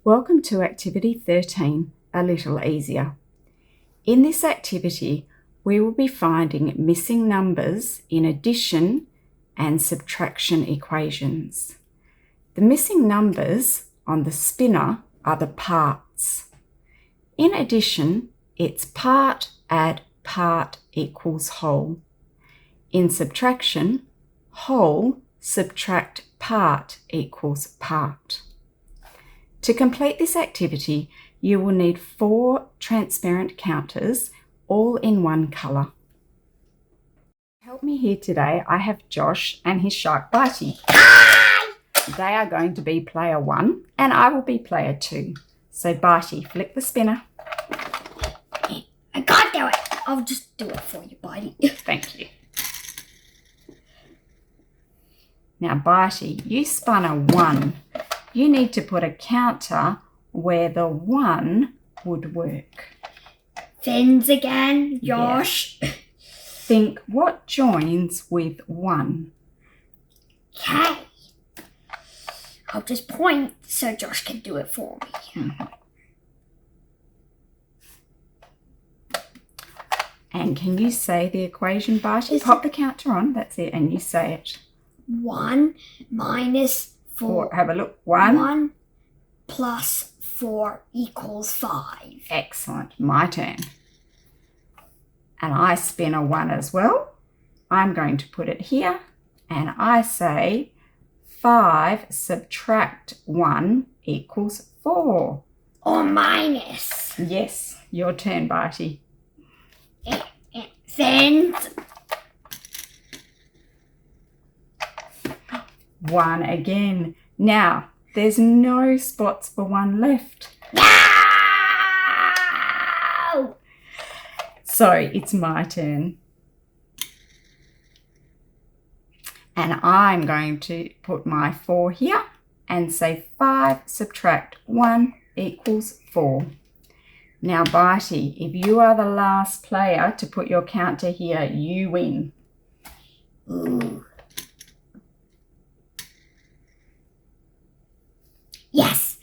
Welcome to Activity 13, A Little Easier. In this activity, we will be finding missing numbers in addition and subtraction equations. The missing numbers on the spinner are the parts. In addition, it's part add part equals whole. In subtraction, whole subtract part equals part. To complete this activity, you will need 4 transparent counters, all in one colour. To help me here today, I have Josh and his shark Bitey. They are going to be player 1 and I will be player 2. So Bitey, flick the spinner. I can't do it. I'll just do it for you, Bitey. Thank you. Now Bitey, you spun a 1. You need to put a counter where the 1 would work. Fins again, Josh. Yes. Think what joins with 1. Okay. I'll just point so Josh can do it for me. Mm-hmm. And can you say the equation, Bitey? Pop the counter on, that's it, and you say it. 1 minus 4. Have a look. 1 plus 4 equals 5. Excellent. My turn. And I spin a 1 as well. I'm going to put it here. And I say 5 subtract 1 equals 4. Or minus. Yes. Your turn, Bitey. Then 1 again. Now, there's no spots for 1 left. No! So it's my turn. And I'm going to put my 4 here and say 5 subtract 1 equals 4. Now, Bitey, if you are the last player to put your counter here, you win. Ooh. Yes.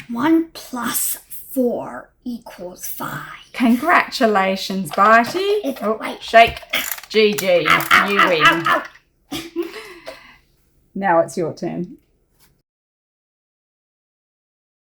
1 plus 4 equals 5. Congratulations, Bitey. Wait. Shake. GG. You win. Ow. Now it's your turn.